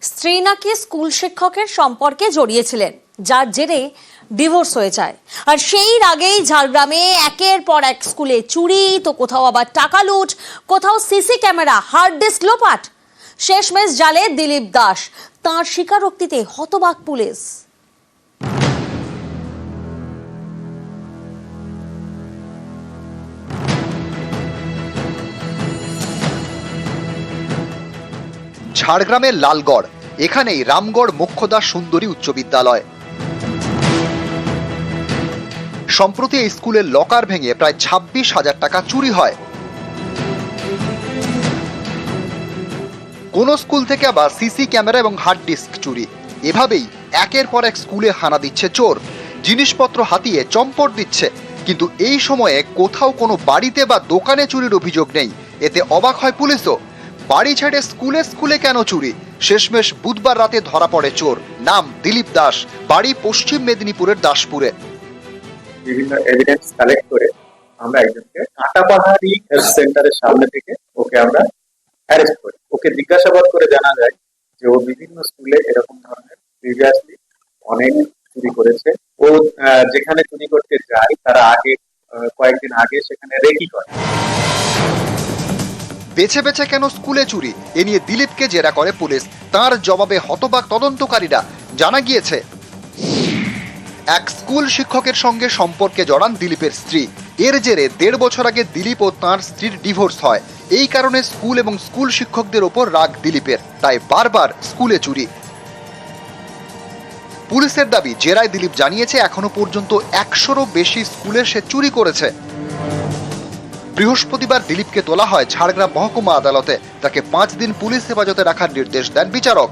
স্ত্রী নাকি স্কুল শিক্ষকের সম্পর্কে জড়িয়েছিলেন, যার জেরে ডিভোর্স হয়ে যায়। আর সেই আগেই ঝাড়গ্রামে একের পর এক স্কুলে চুরি, তো কোথাও আবার টাকা লুট, কোথাও সিসি ক্যামেরা, হার্ড ডিস্ক লোপাট। শেষমেশ জালে দিলীপ দাস, তাঁর স্বীকারোক্তিতে হতবাক পুলিশ। ঝাড়গ্রামের লালগড়, এখানেই রামগড় মোক্ষদা সুন্দরী উচ্চ বিদ্যালয়। সম্প্রতি এই স্কুলের লকার ভেঙে প্রায় 26,000 টাকা চুরি হয়। কোন স্কুল থেকে আবার সিসি ক্যামেরা এবং হার্ড ডিস্ক চুরি। এভাবেই একের পর এক স্কুলে হানা দিচ্ছে চোর, জিনিসপত্র হাতিয়ে চম্পট দিচ্ছে। কিন্তু এই সময়ে কোথাও কোনো বাড়িতে বা দোকানে চুরির অভিযোগ নেই। এতে অবাক হয় পুলিশও। বাড়ি ছেড়ে স্কুলে স্কুলে কেন চুরি? শেষমেশ বুধবার রাতে ধরা পড়ে চোর। নাম দিলীপ দাস, বাড়ি পশ্চিম মেদিনীপুরের দাসপুরে। বিভিন্ন এভিডেন্স কালেক্ট করে আমরা একজনকে কাটাপাহাড়ি হেলথ সেন্টারের সামনে থেকে ওকে আমরা অ্যারেস্ট করি। ওকে জিজ্ঞাসাবাদ করে জানা যায় যে ও বিভিন্ন স্কুলে এরকম ধরনের প্রিভিয়াসলি অনেক চুরি করেছে। ও যেখানে চুরি করতে যায় তারা আগে কয়েকদিন আগে সেখানে রেকি করে। বেছে বেছে কেন স্কুলে চুরি, এ নিয়ে দিলীপকে জেরা করে পুলিশ। তার জবাবে হতবাক তদন্তকারীরা। জানা গিয়েছে, এক স্কুল শিক্ষকের সঙ্গে সম্পর্কে জড়ান দিলীপের স্ত্রী। এর জেরে 1.5 বছর আগে দিলীপ ও তাঁর স্ত্রীর ডিভোর্স হয়। এই কারণে স্কুল এবং স্কুল শিক্ষকদের ওপর রাগ দিলীপের, তাই বারবার স্কুলে চুরি। পুলিশের দাবি, জেরায় দিলীপ জানিয়েছে এখনো পর্যন্ত 100-রও বেশি স্কুলে সে চুরি করেছে। বৃহস্পতিবার দিলীপকে তোলা হয় ঝাড়গ্রাম মহকুমা আদালতে। তাকে 5 দিন পুলিশ হেফাজতে রাখার নির্দেশ দেন বিচারক।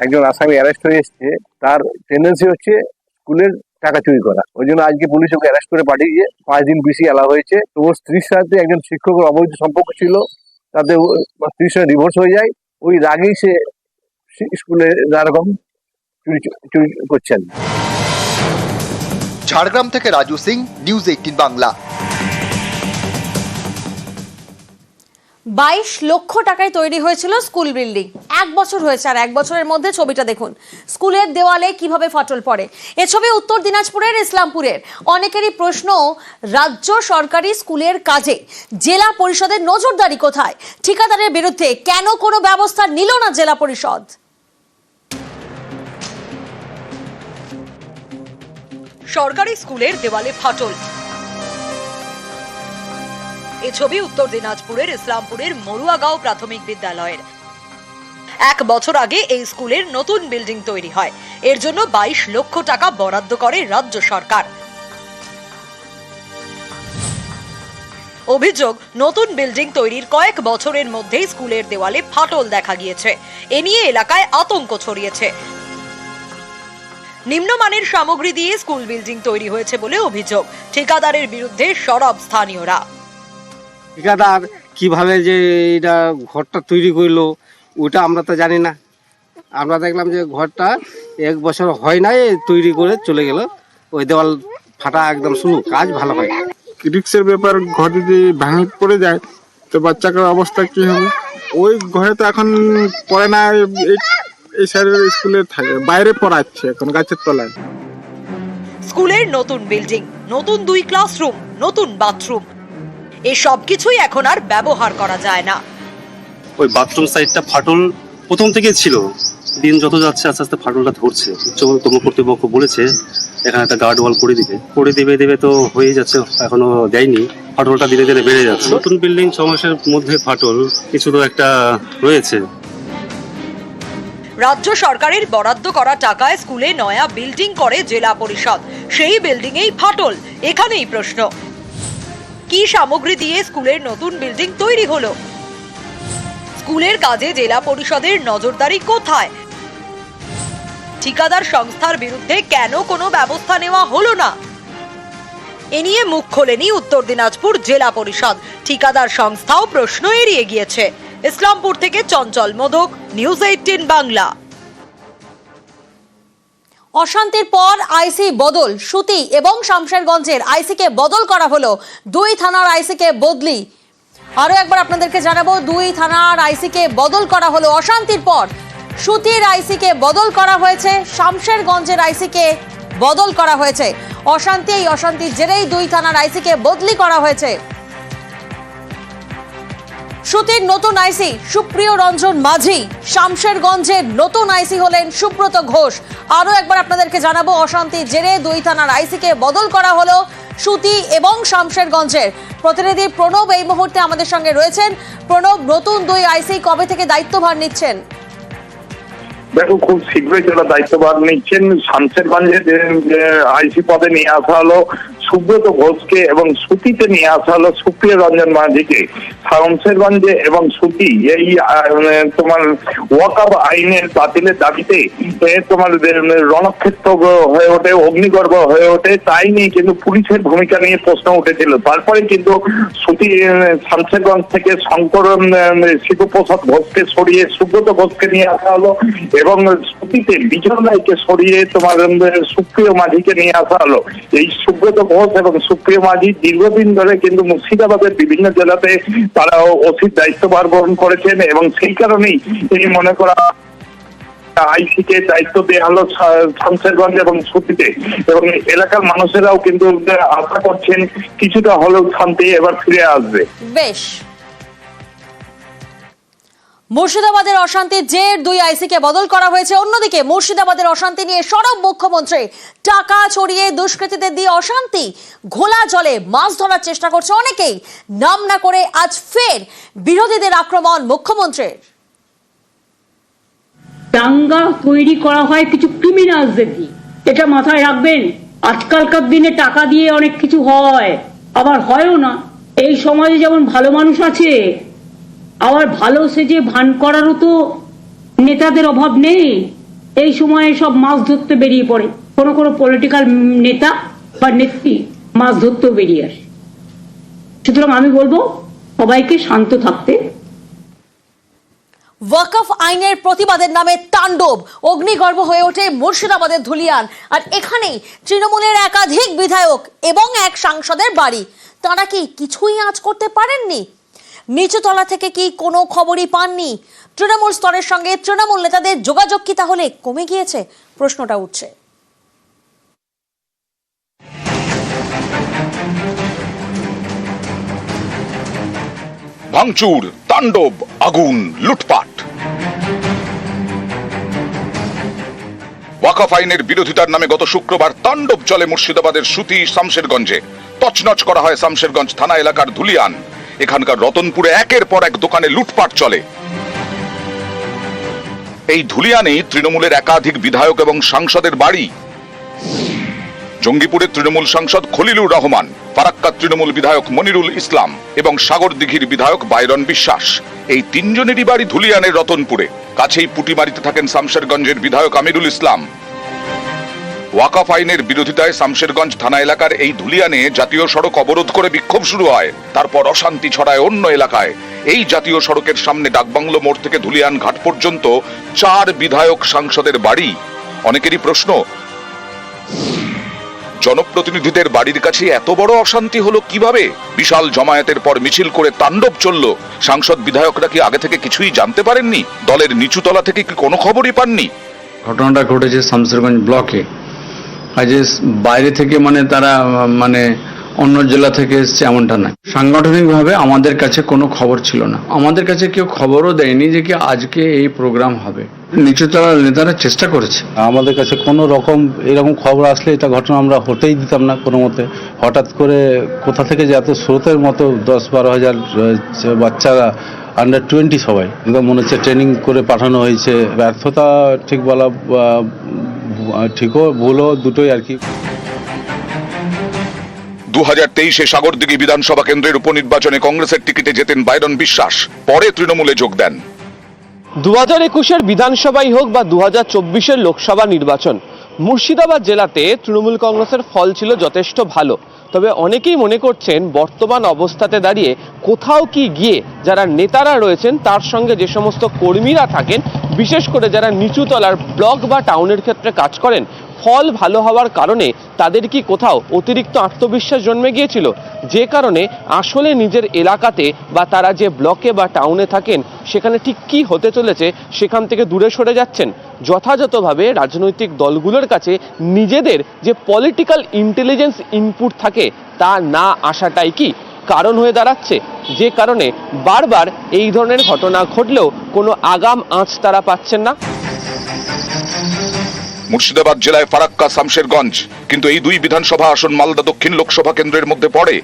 একজন আসামি অ্যারেস্ট হয়ে এসছে, তার টেন্ডেন্সি হচ্ছে স্কুলের টাকা চুরি করা। ওই জন্য আজকে পুলিশ ওকে অ্যারেস্ট করে পাঠিয়ে 5 দিন বেশি এলাও হয়েছে। তো ওর স্ত্রীর সাথে একজন শিক্ষকের অবৈধ সম্পর্ক ছিল, তাতে স্ত্রীর সাথে ডিভোর্স হয়ে যায়। ওই রাগেই সে স্কুলে এরকম চুরি করছেন। ঝাড়গ্রাম থেকে রাজু সিং, নিউজ 18 বাংলা। 22 লক্ষ টাকায় তৈরি হয়েছিল স্কুল বিল্ডিং। 1 বছর হয়েছে, আর 1 বছরের মধ্যে ছবিটা দেখুন। স্কুলের দেওয়ালে কিভাবে ফাটল পড়ে। এ ছবি উত্তর দিনাজপুরের ইসলামপুরের। অনেকেরই প্রশ্ন, রাজ্য সরকারি স্কুলের কাজে জেলা পরিষদের নজরদারি কোথায়? ঠিকাদারের বিরুদ্ধে কেন কোনো ব্যবস্থা নিল না জেলা পরিষদ? সরকারি স্কুলের দেওয়ালে ফাটল। এই ছবি উত্তর দিনাজপুরের ইসলামপুরের মরুয়াগাঁও প্রাথমিক বিদ্যালয়ের। 1 বছর আগে এই স্কুলের নতুন বিল্ডিং তৈরি হয়। এর জন্য 22 লক্ষ টাকা বরাদ্দ করে রাজ্য সরকার। অভিযোগ, নতুন বিল্ডিং তৈরির কয়েক বছরের মধ্যেই স্কুলের দেওয়ালে ফাটল দেখা গিয়েছে। এ নিয়ে এলাকায় আতঙ্ক ছড়িয়েছে। নিম্নমানের সামগ্রী দিয়ে স্কুল বিল্ডিং তৈরি হয়েছে বলে অভিযোগ। ঠিকাদারের বিরুদ্ধে সরব স্থানীয়রা। ঠিকাদার কিভাবে যে এটা ঘরটা তৈরি করলো ওটা আমরা তো জানি না। আমরা দেখলাম যে ঘরটা 1 বছর হয় নাই, তৈরি করে চলে গেল। ওই দেওয়াল ফাটা একদম শুরু, কাজ ভালো হয়। রিক্সের ব্যাপার, ঘর যদি ভাঙে পড়ে যায় তো বাচ্চাটার অবস্থা কি হবে? ওই ঘরে তো এখন পড়ে না, এই সাইডের স্কুলে থাকে, বাইরে পড়াচ্ছে এখন গাছের তলায়। স্কুলের নতুন বিল্ডিং, নতুন 2 ক্লাসরুম, নতুন বাথরুম, এসব কিছুই এখন আর ব্যবহার করা যায় না। ওই বাথরুম সাইডটা ফাটল প্রথম থেকে ছিল, দিন যত যাচ্ছে আস্তে আস্তে ফাটলটা ধরছে। উচ্চতম কর্তৃপক্ষ বলেছে এখানে একটা গার্ড ওয়াল করে দেবে তো হয়ে যাচ্ছে, এখনো দেয়নি। ফাটলটা ধীরে ধীরে বেড়ে যাচ্ছে। নতুন বিল্ডিং 6 মাসের মধ্যে ফাটল কিছু তো একটা রয়েছে। রাজ্য সরকারের বরাদ্দ করা টাকায় স্কুলে নয়া বিল্ডিং করে জেলা পরিষদ। সেই বিল্ডিং এই ফাটল। এখানেই প্রশ্ন, কি সামগ্রী দিয়ে স্কুলের নতুন বিল্ডিং তৈরি হলো? স্কুলের কাজে জেলা পরিষদের নজরদারি কোথায়? ঠিকাদার সংস্থার বিরুদ্ধে কেন কোনো ব্যবস্থা নেওয়া হলো না? এ নিয়ে মুখ খোলেনি উত্তর দিনাজপুর জেলা পরিষদ। ঠিকাদার সংস্থাও প্রশ্ন এড়িয়ে গিয়েছে। ইসলামপুর থেকে চঞ্চল মোদক, নিউজ 18 বাংলা। অশান্তির পর আইসি বদল। সুতি এবং শামশেরগঞ্জের আইসিকে বদল করা হলো। 2 থানার আইসিকে বদলি। আরো একবার আপনাদেরকে জানাবো, 2 থানার আইসিকে বদল করা হলো অশান্তির পর। সুতির আইসিকে বদল করা হয়েছে, শামশেরগঞ্জের আইসিকে বদল করা হয়েছে। এই অশান্তির জেরেই 2 থানার আইসিকে বদলি করা হয়েছে। সুতির নতুন আইসি সুপ্রিয় রঞ্জন মাঝি, শামশেরগঞ্জের নতুন আইসি হলেন সুব্রত ঘোষ। আরো একবার আপনাদেরকে জানাবো, অশান্তির জেরে 2 থানার আইসিকে বদল করা হলো সুতি এবং শামশেরগঞ্জের। প্রতিনিধি প্রণব এই মুহূর্তে আমাদের সঙ্গে রয়েছেন। প্রণব, নতুন 2 আইসি কবে থেকে দায়িত্বভার নিচ্ছেন? দেখো, খুব শীঘ্রই যারা দায়িত্বভার নিচ্ছেন, শামশেরগঞ্জে যে আইসি পদে নিয়ে আসা হলো সুব্রত ঘোষকে এবং সুতিতে নিয়ে আসা হলো সুপ্রিয় রঞ্জন মাঝিকে। শামশেরগঞ্জে এবং সুতি এই তোমার ওয়াকফ আইনের বাতিলের দাবিতে তোমার রণক্ষেত্র হয়ে ওঠে, অগ্নিগর্ভ হয়ে ওঠে। তাই নিয়ে কিন্তু পুলিশের ভূমিকা নিয়ে প্রশ্ন উঠেছিল। তারপরে কিন্তু সুতি শামশেরগঞ্জ থেকে শঙ্কর শিবপ্রসাদ ঘোষকে সরিয়ে সুব্রত ঘোষকে নিয়ে আসা হলো এবং সুতিতে বিজন রায়কে সরিয়ে তোমার সুপ্রিয় মাঝিকে নিয়ে আসা হলো। এই সুব্রত ঘোষ এবং সুপ্রিয় মাঝি দীর্ঘদিন ধরে কিন্তু মুর্শিদাবাদের বিভিন্ন জেলাতে তারা ওসির দায়িত্বভার গ্রহণ করেছেন এবং সেই কারণেই তিনি মনে করা আইসিকে দায়িত্ব দেওয়া হলো শামশেরগঞ্জ এবং সুতিতে। এবং এলাকার মানুষেরাও কিন্তু আশা করছেন কিছুটা হলেও শান্তি এবার ফিরে আসবে। বেশ, মুর্শিদাবাদের অশান্তির জের 2 আইসিকে বদল করা হয়েছে। অন্যদিকে মুর্শিদাবাদের অশান্তি নিয়ে সরব মুখ্যমন্ত্রী। টাকা ছড়িয়ে দুষ্কৃতীদের দিয়ে অশান্তি, ঘোলা জলে মাছ ধরার চেষ্টা করছে অনেকেই। নাম না করে আজ ফের বিরোধীদের আক্রমণ মুখ্যমন্ত্রীর। দাঙ্গা তৈরি করা হয় কিছু ক্রিমিনালসদের দিয়ে, এটা মাথায় রাখবেন। আজকালকার দিনে টাকা দিয়ে অনেক কিছু হয়, আবার হয়ও না। এই সমাজে যেমন ভালো মানুষ আছে, আবার ভালো সেজে ভান করারও তো নেতাদের অভাব নেই। এই সময়ে সব মাছ ধরতে বেরিয়ে পড়ে, কোনো কোনো পলিটিক্যাল নেতা বা নেত্রী মাছ ধরতেও বেরিয়ে আসে। সুতরাং আমি বলবো সবাইকে শান্ত থাকতে। ওয়াকফ আইনের প্রতিবাদের নামে তাণ্ডব, অগ্নিগর্ভ হয়ে ওঠে মুর্শিদাবাদের ধুলিয়ান। আর এখানেই তৃণমূলের একাধিক বিধায়ক এবং এক সাংসদের বাড়ি। তারা কি কিছুই আঁচ করতে পারেননি? নিচুতলা থেকে কি কোনো খবরই পাননি? তৃণমূল স্তরের সঙ্গে তৃণমূল নেতাদের যোগাযোগ কি তাহলে কমে গিয়েছে? প্রশ্নটা উঠছে। ভাঙচুর, তাণ্ডব, আগুন, লুটপাট। ওয়াকফ আইনের বিরোধিতার নামে গত শুক্রবার তাণ্ডব চলে মুর্শিদাবাদের সুতি শামশেরগঞ্জে। তছনছ করা হয় শামশেরগঞ্জ থানা এলাকার ধুলিয়ান। এখানকার রতনপুরে একের পর এক দোকানে লুটপাট চলে। এই ধুলিয়ানে তৃণমূলের একাধিক বিধায়ক এবং সাংসদের বাড়ি। জঙ্গিপুরের তৃণমূল সাংসদ খলিলুর রহমান, ফারাক্কার তৃণমূল বিধায়ক মনিরুল ইসলাম এবং সাগরদিঘির বিধায়ক বাইরন বিশ্বাস, এই 3 জনেরই বাড়ি ধুলিয়ানের রতনপুরে। কাছেই পুটিমারিতে থাকেন শামশেরগঞ্জের বিধায়ক আমিরুল ইসলাম। ওয়াকফ আইনের বিরোধিতায় শামশেরগঞ্জ থানা এলাকার এই ধুলিয়ানে জাতীয় সড়ক অবরোধ করে বিক্ষোভ শুরু হয়। তারপর অশান্তি ছড়ায় অন্য এলাকায়। এই জাতীয় সড়কের সামনে ডাকবাংলো মোড় থেকে ধুলিয়ান ঘাট পর্যন্ত 4 বিধায়ক সাংসদের বাড়ি। অনেকেরই প্রশ্ন, জনপ্রতিনিধিদের বাড়ির কাছে এত বড় অশান্তি হলো কিভাবে? বিশাল জমায়েতের পর মিছিল করে তাণ্ডব চলল। সাংসদ বিধায়করা কি আগে থেকে কিছুই জানতে পারেননি? দলের নিচুতলা থেকে কি কোনো খবরই পাননি? ঘটনাটা ঘটেছে শামশেরগঞ্জ ব্লকে। আজ বাইরে থেকে তারা অন্য জেলা থেকে এসছে এমনটা নয়। সাংগঠনিকভাবে আমাদের কাছে কোনো খবর ছিল না। আমাদের কাছে কেউ খবরও দেয়নি যে কি আজকে এই প্রোগ্রাম হবে। নিচুতলার নেতারা চেষ্টা করেছে। আমাদের কাছে কোনো রকম এরকম খবর আসলে এটা ঘটনা আমরা হতেই দিতাম না কোনো মতে। হঠাৎ করে কোথা থেকে যে এত স্রোতের মতো 10-12 হাজার বাচ্চারা আন্ডার 20 সবাই একদম মনে হচ্ছে ট্রেনিং করে পাঠানো হয়েছে। ব্যর্থতা ঠিক বলা ঠিকও ভুলও দুটোই আর কি। 2023-এ সাগরদিঘি বিধানসভা কেন্দ্রের উপনির্বাচনে কংগ্রেসের টিকিটে জেতেন বাইরন বিশ্বাস। পরে তৃণমূলে যোগ দেন। 2021-এর বিধানসভাই হোক বা 2024-এর লোকসভা নির্বাচন, মুর্শিদাবাদ জেলাতে তৃণমূল কংগ্রেসের ফল ছিল যথেষ্ট ভালো। তবে অনেকেই মনে করছেন বর্তমান অবস্থাতে দাঁড়িয়ে কোথাও কি গিয়ে যারা নেতারা রয়েছেন তার সঙ্গে যে সমস্ত কর্মীরা থাকেন, বিশেষ করে যারা নিচুতলার ব্লক বা টাউনের ক্ষেত্রে কাজ করেন, ফল ভালো হওয়ার কারণে তাদের কি কোথাও অতিরিক্ত আত্মবিশ্বাস জন্মে গিয়েছিল, যে কারণে আসলে নিজের এলাকাতে বা তারা যে ব্লকে বা টাউনে থাকেন সেখানে ঠিক কি হতে চলেছে সেখান থেকে দূরে সরে যাচ্ছেন? যথাযথভাবে রাজনৈতিক দলগুলোর কাছে নিজেদের যে পলিটিক্যাল ইন্টেলিজেন্স ইনপুট থাকে তা না আসাটাই কি কারণ হয়ে দাঁড়াচ্ছে, যে কারণে বারবার এই ধরনের ঘটনা ঘটলেও কোনো আগাম আঁচ তারা পাচ্ছেন না? মুর্শিদাবাদ জেলায় ফারাক্কা শামশেরগঞ্জ, কিন্তু এই দুই বিধানসভা আসন মালদা দক্ষিণ লোকসভা কেন্দ্রের মধ্যে পড়ে।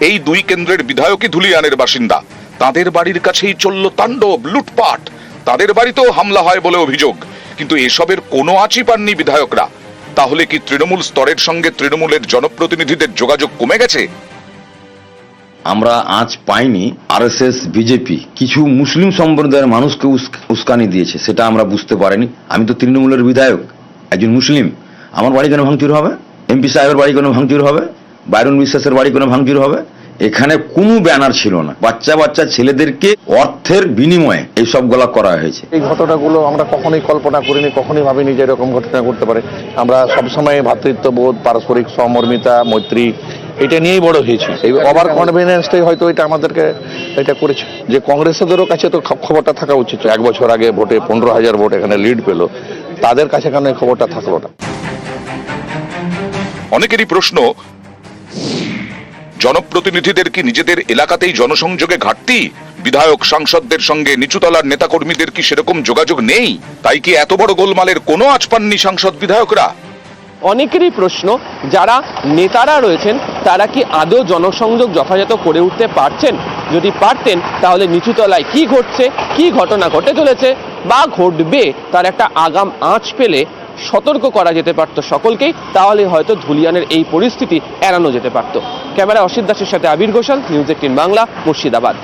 এই দুই কেন্দ্রের বিধায়কই ধুলিয়ানের বাসিন্দা। তাদের বাড়ির কাছেই চলল তাণ্ডব, লুটপাট। তাদের বাড়িতেও হামলা হয় বলে অভিযোগ, কিন্তু এসবের কোনো আঁচই পাননি বিধায়করা। তাহলে কি তৃণমূল স্তরের সঙ্গে তৃণমূলের জনপ্রতিনিধিদের যোগাযোগ কমে গেছে? আমরা আজ পাইনি। আরএসএস, বিজেপি কিছু মুসলিম সম্প্রদায়ের মানুষকে উস্কানি দিয়েছে, সেটা আমরা বুঝতে পারিনি। আমি তো তৃণমূলের বিধায়ক, একজন মুসলিম, আমার বাড়ি কেন ভাঙচুর হবে? এমপি সাহেবের বাড়ি কেন ভাঙচুর হবে? বাইরন বিশ্বাসের বাড়ি কেন ভাঙচুর হবে? এখানে কোনো ব্যানার ছিল না। বাচ্চা বাচ্চা ছেলেদেরকে অর্থের বিনিময়ে এই সবগুলা করা হয়েছে। এই ঘটনাগুলো আমরা কখনোই কল্পনা করিনি, কখনোই ভাবিনি যে এরকম ঘটনা ঘটতে পারে। আমরা সবসময় ভ্রাতৃত্ববোধ, পারস্পরিক সহমর্মিতা, মৈত্রী এটা নিয়েই বড় হয়েছি। এই ওভার কনফিডেন্সটাই হয়তো এটা আমাদেরকে এটা করেছে। যে কংগ্রেসেরও কাছে তো খবরটা থাকা উচিত। 1 বছর আগে ভোটে 15,000 ভোট এখানে লিড পেল, তাদের কাছে কেন এই খবরটা থাকলো না? অনেকেরই প্রশ্ন, জনপ্রতিনিধিদের কি নিজেদের এলাকাতেই জনসংযোগে ঘাটতি? বিধায়ক সাংসদদের সঙ্গে নিচুতলার নেতাকর্মীদের কি সেরকম যোগাযোগ নেই? তাই কি এত বড় গোলমালের কোনো আঁচ পাননি সাংসদ বিধায়করা? অনেকেরই প্রশ্ন, যারা নেতারা রয়েছেন তারা কি আদৌ জনসংযোগ যথাযথ করে উঠতে পারছেন? যদি পারতেন তাহলে নিচুতলায় কি ঘটছে, কি ঘটনা ঘটে চলেছে বা ঘটবে তার একটা আগাম আঁচ পেলে সতর্ক করা যেতে পারত সকলকেই, তাহলে হয়তো ধুলিয়ানের এই পরিস্থিতি এড়ানো যেতে পারত। ক্যামেরা অসিত দাসের সাথে আবির ঘোষাল, নিউজ 18 বাংলা, মুর্শিদাবাদ।